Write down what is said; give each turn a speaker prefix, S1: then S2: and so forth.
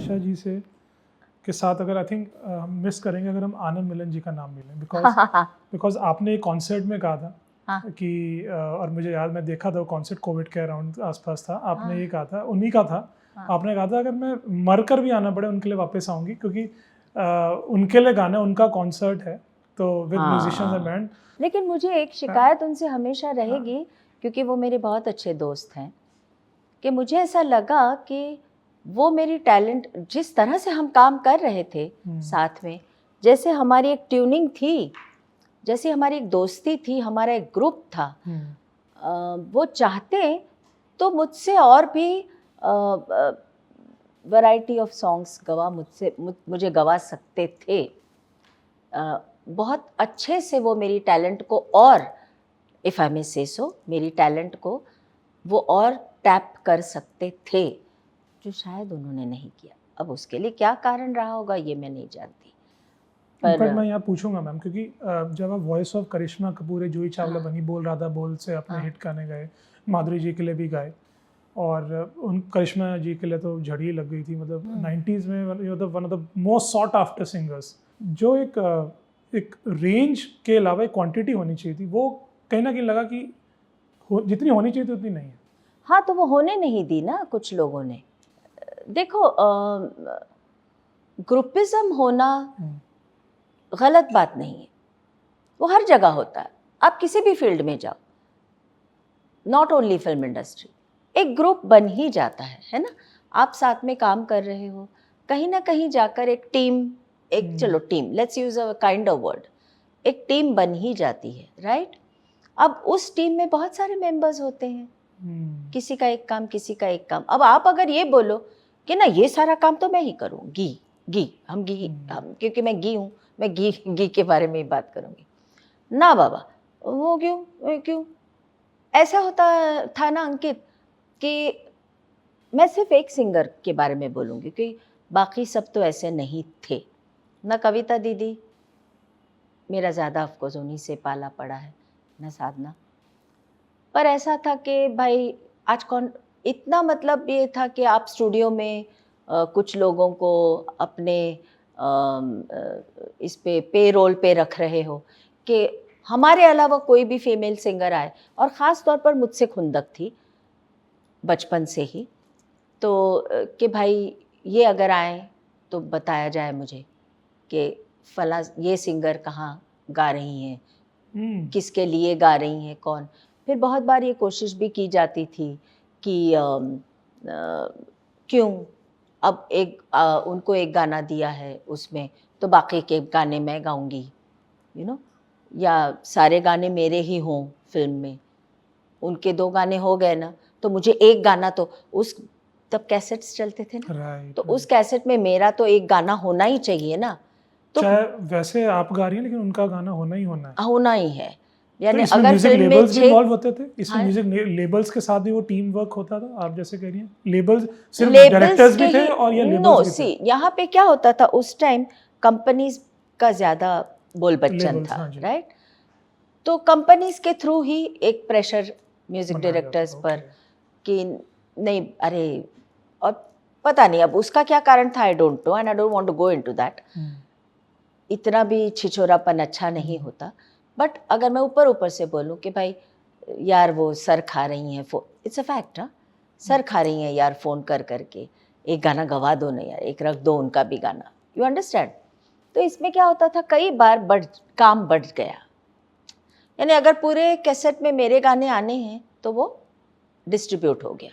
S1: आशा जी से के साथ अगर आई थिंक हम मिस करेंगे अगर हम आनंद मिलन जी का नाम ले लें, बिकॉज आपने एक कॉन्सर्ट में कहा था कि और मुझे याद, मैं देखा था वो कॉन्सर्ट कोविड के अराउंड आसपास था, आपने ये कहा था, उन्हीं का था, आपने कहा था अगर मैं मर कर भी आना पड़े उनके लिए वापस आऊँगी, क्योंकि उनके लिए गाना, उनका कॉन्सर्ट है तो विद म्यूजिशियंस एंड बैंड।
S2: लेकिन मुझे एक शिकायत उनसे हमेशा रहेगी, क्योंकि वो मेरे बहुत अच्छे दोस्त हैं, कि मुझे ऐसा लगा कि वो मेरी टैलेंट, जिस तरह से हम काम कर रहे थे साथ में, जैसे हमारी एक ट्यूनिंग थी, जैसे हमारी एक दोस्ती थी, हमारा एक ग्रुप था, वो चाहते तो मुझसे और भी वैरायटी ऑफ सॉन्ग्स मुझे गवा सकते थे। बहुत अच्छे से वो मेरी टैलेंट को, और इफ़ आई मे से सो, मेरी टैलेंट को वो और टैप कर सकते थे, जो शायद उन्होंने नहीं किया। अब उसके लिए क्या कारण रहा होगा ये मैं नहीं जानती,
S1: पर मैं यहाँ पूछूंगा मैम, क्योंकि जब आप वॉइस ऑफ करिश्मा कपूर, जूही चावला बनी, बोल राधा बोल से अपने हिट गाने गाए, माधुरी जी के लिए भी गाए, और उन करिश्मा जी के लिए तो झड़ी लग गई थी, मतलब 90s में one of the most sought after singers. जो एक रेंज के अलावा एक क्वांटिटी होनी चाहिए थी, वो कहीं ना कहीं लगा कि जितनी होनी चाहिए थी उतनी नहीं है।
S2: हाँ, तो वो होने नहीं दी ना कुछ लोगों ने। देखो, ग्रुपिज्म होना गलत बात नहीं है, वो हर जगह होता है, आप किसी भी फील्ड में जाओ, नॉट ओनली फिल्म इंडस्ट्री, एक ग्रुप बन ही जाता है ना। आप साथ में काम कर रहे हो, कहीं ना कहीं जाकर एक टीम, एक चलो team, let's use a kind of word, एक टीम बन ही जाती है, राइट। अब उस टीम में बहुत सारे मेंबर्स होते हैं, किसी का एक काम, किसी का एक काम। अब आप अगर ये बोलो कि ना ये सारा काम तो मैं ही करूँ, हम क्योंकि मैं घी हूँ, मैं घी के बारे में ही बात करूँगी ना बाबा, वो क्यों ऐसा होता था ना अंकित, कि मैं सिर्फ एक सिंगर के बारे में बोलूँगी, कि बाकी सब तो ऐसे नहीं थे ना। कविता दीदी, मेरा ज़्यादा ऑफकोर्स उन्हीं से पाला पड़ा है ना, साधना, पर ऐसा था कि भाई आज कौन इतना, मतलब ये था कि आप स्टूडियो में कुछ लोगों को अपने इस पे रोल पे रख रहे हो, कि हमारे अलावा कोई भी फीमेल सिंगर आए, और ख़ास तौर पर मुझसे खुंदक थी बचपन से ही, तो कि भाई ये अगर आए तो बताया जाए मुझे कि फला ये सिंगर कहाँ गा रही हैं, किसके लिए गा रही हैं, कौन। फिर बहुत बार ये कोशिश भी की जाती थी कि क्यों अब उनको एक गाना दिया है उसमें, तो बाकी के गाने मैं गाऊंगी, या सारे गाने मेरे ही हों फिल्म में, उनके 2 गाने हो गए ना, तो मुझे एक गाना, तो तब कैसेट्स चलते थे ना, तो उस कैसेट में मेरा तो एक गाना होना ही चाहिए ना। तो
S1: चाहे वैसे आप गा रही हैं, लेकिन उनका गाना होना ही
S2: है। यानी
S1: तो
S2: अगर
S1: म्यूजिक लेबल्स भी इन्वॉल्व होते थे इसमें?
S2: हाँ,
S1: म्यूजिक लेबल्स के साथ भी वो टीम वर्क होता था, आप जैसे कह रही हैं? लेबल्स सिर्फ डायरेक्टर्स भी थे और ये लेबल्स भी थे?
S2: यहाँ पे क्या होता था उस टाइम, कंपनीज का ज़्यादा बोल बच्चन था, राइट। तो कंपनीज के थ्रू ही एक प्रेशर म्यूजिक डायरेक्टर्स पर, कि नहीं, अरे, और पता नहीं अब उसका क्या कारण था, I don't know and I don't want to go into that. इतना भी छिछोरापन अच्छा नहीं होता, बट अगर मैं ऊपर से बोलूं कि भाई यार वो सर खा रही हैं, इट्स अ फैक्ट, सर खा रही हैं यार, फ़ोन करके एक गाना गवा दो ना यार, एक रख दो उनका भी गाना, यू अंडरस्टैंड। तो इसमें क्या होता था, कई बार काम बढ़ गया, यानी अगर पूरे कैसेट में मेरे गाने आने हैं तो वो डिस्ट्रीब्यूट हो गया,